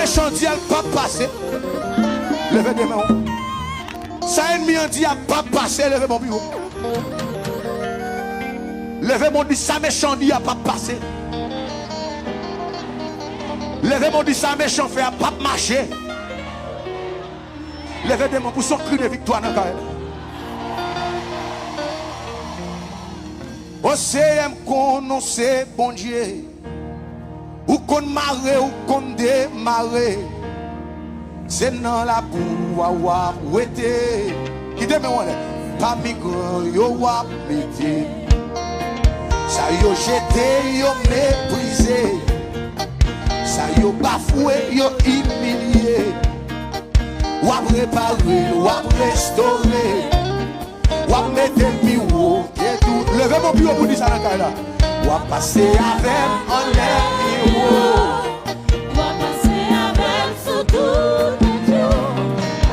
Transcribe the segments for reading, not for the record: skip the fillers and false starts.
méchant dit, elle pas passer. Levez des mains. Ça ennemi a dit, elle pas passer. Levez mon bureau. Levez mon dit, ça méchant dit, elle pas passer. Levez mon dit, ça méchant fait, elle pas marcher. Levez des mains pour son cri de victoire dans le carré. Océan qu'on sait bon Dieu. Ou qu'on marre ou qu'on démarre. C'est dans la boue wa ouete. Qui te met on est pas migrant yo wa mette. Ça yo jeté yo méprisé. Ça yo bafoué yo humilié. Ou a préparé, ou a restauré. Ou a mettre le bureau. Levez mon bureau pour dire ça dans le cas là. Ou a passer avec en l'air. Ou a passer avec sous tout le Dieu.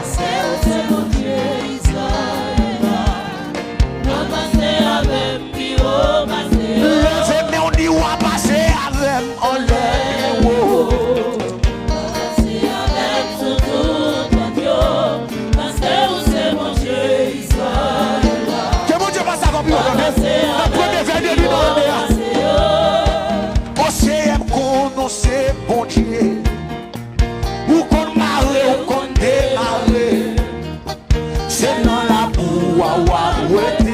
C'est mon Dieu Israël. Ou a passer avec bureau. Levez mais on dit ou a passer avec en l'air. Ou a passer avec sous tout le Dieu. Parce que c'est mon Dieu Israël. Que mon Dieu passe avant bureau. La première veille de lui dans le Océan qu'on sait bon Dieu. Ou qu'on marre ou qu'on démarre. C'est dans la boue à ouete.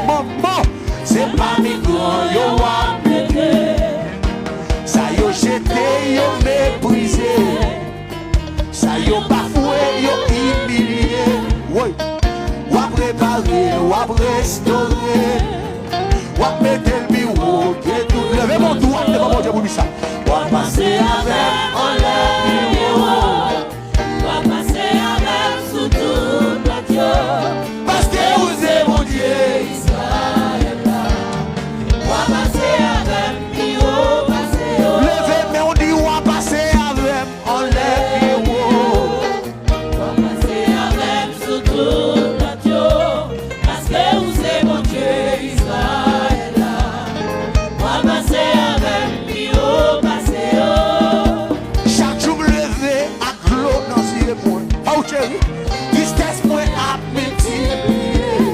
Maman, c'est pas migrant yo wa mette. Ça yo jeté yo méprisé. Ça yo bafoué yo humilié. Oui. Ou a préparé, ou a restauré. Ou a mettre le bureau. Levez mon doigt devant mon Dieu pour lui ça. Ou a passer avec en l'air. Ou a passer avec sous tout le Dieu. Parce que vous êtes mon Dieu. Israël. Ou a passer avec bureau. Levez mais on dit ou a passer avec en l'air. Ou a passer avec sous tout le Dieu. Parce que vous êtes mon Dieu Israël. Ou a passer avec bureau. Chaque jour me lever à l'eau dans ce point. Oh chérie, tristesse moi à multiplier.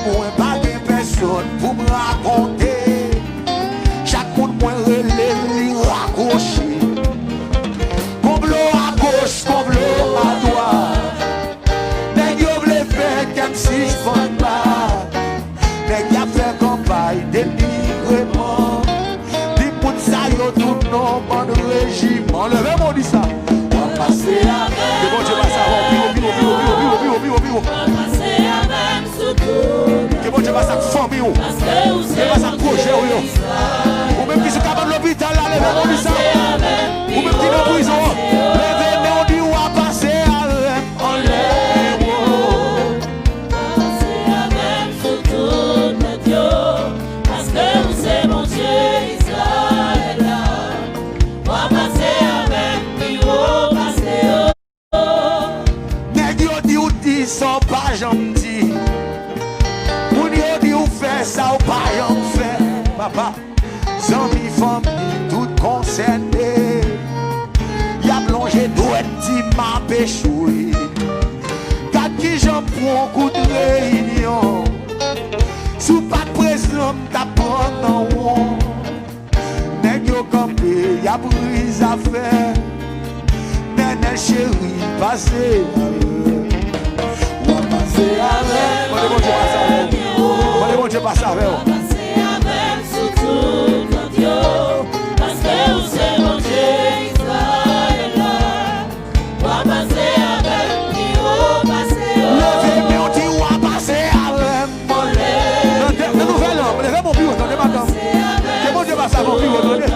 Moi pas de personne pour me raconter. Chaque monde moi relève lui raccrocher. Complot à gauche, complot à droite. Nèg yo vle faire comme si je fond pas. Nèg y a fait campagne dénigrement. Ça y est tout non bon régime. Levez mon dit ça. On va passer avec. Que bon Dieu passe avant. Vivo. On va passer avec sous tout. Que bon Dieu passe avec famille. Que passe avec projet. Ou même qui se capable de l'hôpital là. Levez mon dit ça. Ou même qui est en prison. Levez mais on dit on va passer avec. On lève. On va passer avec sous tout le Dieu. Parce que vous c'est mon Dieu. Sans pas gentil. Moun yo di ou fait ça ou pas j'en fait. Papa, zami famille tout concerné. Y'a plongé douette ti m'a péchoué. Quatre qui j'en prends coup de réunion. Sous pas de président t'as prendre en haut. Nèg yo campé y'a prise à faire. Néné chéri passé. Bon Dieu passe avec vous. Passer avec sous tout le Dieu. Parce que vous c'est mon Dieu Israël. On va passer avec Dieu. Levez mais on dit on va passer avec mon lèvre. Le nouvel homme, levez mon bureau, attendez madame. Que bon Dieu passe avec mon bureau, attendez.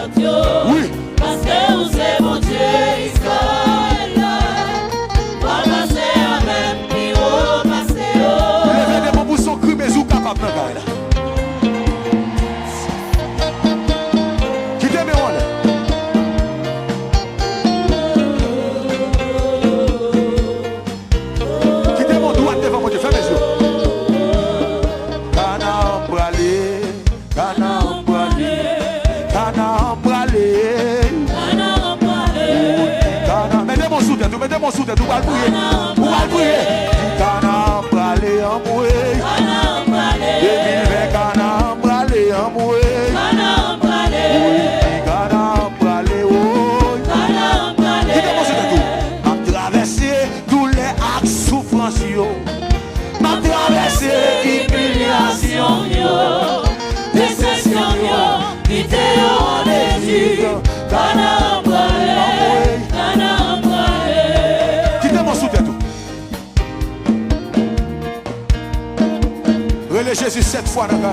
Oui. Parce que vous c'est mon Dieu Israël. On va passer avec Dieu. Levez des mots pour son cri, mais vous capable de faire. Qui t'aime, on est. mon sous tête, vous allez prier. Vous allez prier. Canaan bralé en moué. 2020 Canaan bralé en moué. Canaan bralé, oh. Quittez mon sous tête tout. M'a traversé tous les actes souffrance yo. M'a traversé humiliation yo. Déception yo. Quittez en Égypte. Canaan bralé. Quittez mon sous tête tout. Relais Jésus 7 fois dans la